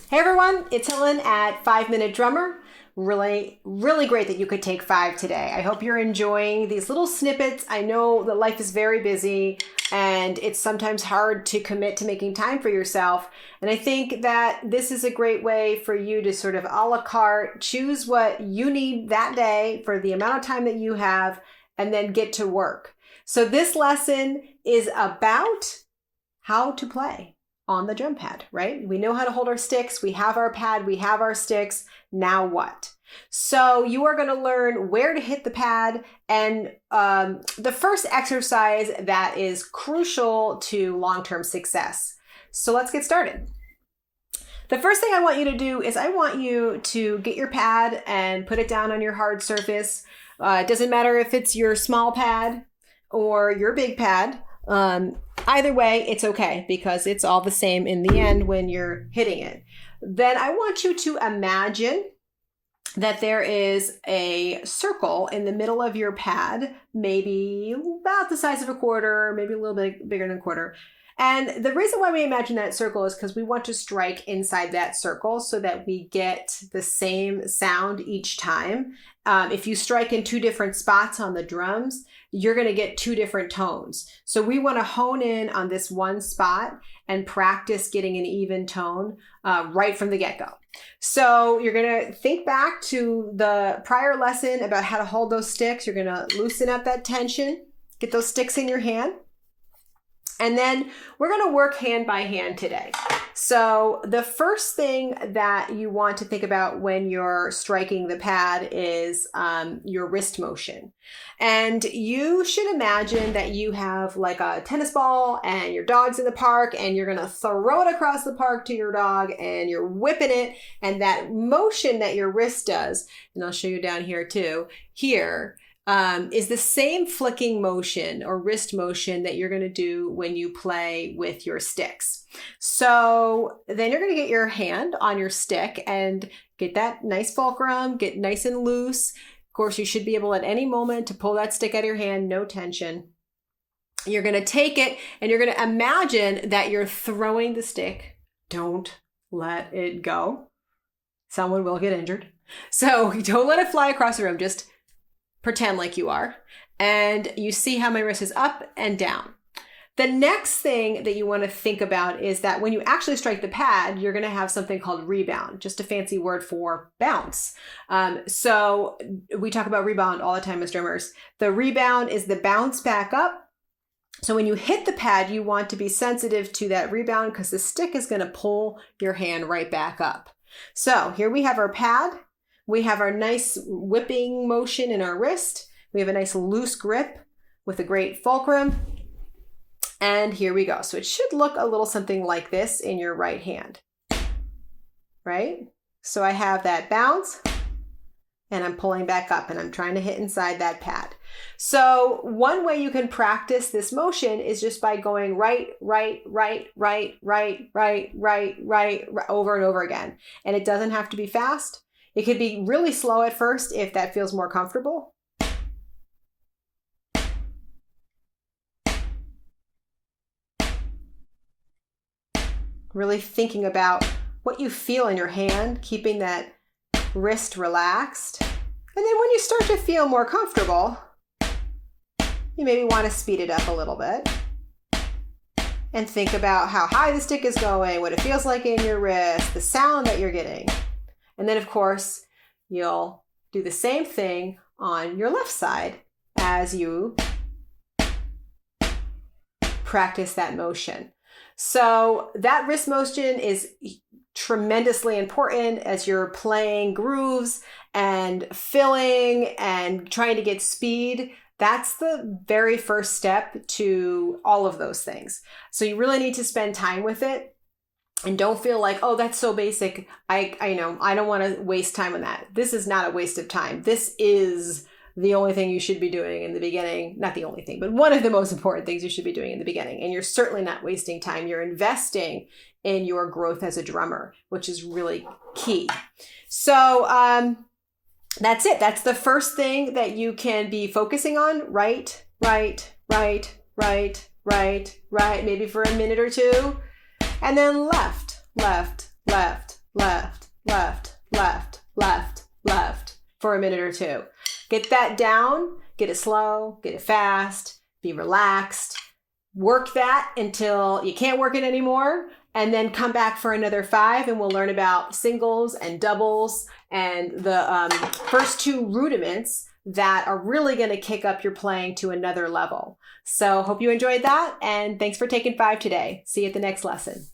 Hey everyone, it's Hillyn at 5 Minute Drummer. Really great that you could take 5 today. I hope you're enjoying these little snippets. I know that life is very busy and it's sometimes hard to commit to making time for yourself. And I think that this is a great way for you to sort of a la carte, choose what you need that day for the amount of time that you have, and then get to work. So this lesson is about how to play on the drum pad, right? We know how to hold our sticks. We have our pad, we have our sticks. Now what? So you are going to learn where to hit the pad. And the first exercise that is crucial to long-term success. So let's get started. The first thing I want you to do is I want you to get your pad and put it down on your hard surface. It doesn't matter if it's your small pad or your big pad. Either way, it's okay because it's all the same in the end when you're hitting it. Then I want you to imagine that there is a circle in the middle of your pad, maybe about the size of a quarter, maybe a little bit bigger than a quarter. And the reason why we imagine that circle is because we want to strike inside that circle so that we get the same sound each time. If you strike in 2 different spots on the drums, you're going to get 2 different tones. So we want to hone in on this one spot and practice getting an even tone right from the get-go. So you're going to think back to the prior lesson about how to hold those sticks. You're going to loosen up that tension, get those sticks in your hand. And then we're going to work hand by hand today. So the first thing that you want to think about when you're striking the pad is your wrist motion. And you should imagine that you have like a tennis ball and your dog's in the park and you're going to throw it across the park to your dog and you're whipping it. And that motion that your wrist does, and I'll show you down here too, here, is the same flicking motion or wrist motion that you're going to do when you play with your sticks. So then you're going to get your hand on your stick and get that nice fulcrum, get nice and loose. Of course, you should be able at any moment to pull that stick out of your hand, no tension. You're going to take it and you're going to imagine that you're throwing the stick. Don't let it go. Someone will get injured. So don't let it fly across the room. Just pretend like you are. And you see how my wrist is up and down. The next thing that you want to think about is that when you actually strike the pad, you're going to have something called rebound, just a fancy word for bounce. So we talk about rebound all the time as drummers. The rebound is the bounce back up. So when you hit the pad, you want to be sensitive to that rebound because the stick is going to pull your hand right back up. So here we have our pad. We have our nice whipping motion in our wrist. We have a nice loose grip with a great fulcrum. And here we go. So it should look a little something like this in your right hand, right? So I have that bounce and I'm pulling back up and I'm trying to hit inside that pad. So one way you can practice this motion is just by going right, over and over again. And it doesn't have to be fast. It could be really slow at first if that feels more comfortable. Really thinking about what you feel in your hand, keeping that wrist relaxed. And then when you start to feel more comfortable, you maybe want to speed it up a little bit. And think about how high the stick is going, what it feels like in your wrist, the sound that you're getting. And then, of course, you'll do the same thing on your left side as you practice that motion. So that wrist motion is tremendously important as you're playing grooves and filling and trying to get speed. That's the very first step to all of those things. So you really need to spend time with it. And don't feel like, oh, that's so basic. I know, I don't want to waste time on that. This is not a waste of time. This is the only thing you should be doing in the beginning. Not the only thing, but one of the most important things you should be doing in the beginning. And you're certainly not wasting time. You're investing in your growth as a drummer, which is really key. So that's it. That's the first thing that you can be focusing on. Right, maybe for a minute or two. And then left, left, left, left, left, left for a minute or two. Get that down, get it slow, get it fast, be relaxed. Work that until you can't work it anymore, and then come back for another 5, and we'll learn about singles and doubles and the first 2 rudiments that are really going to kick up your playing to another level. So hope you enjoyed that, and thanks for taking 5 today. See you at the next lesson.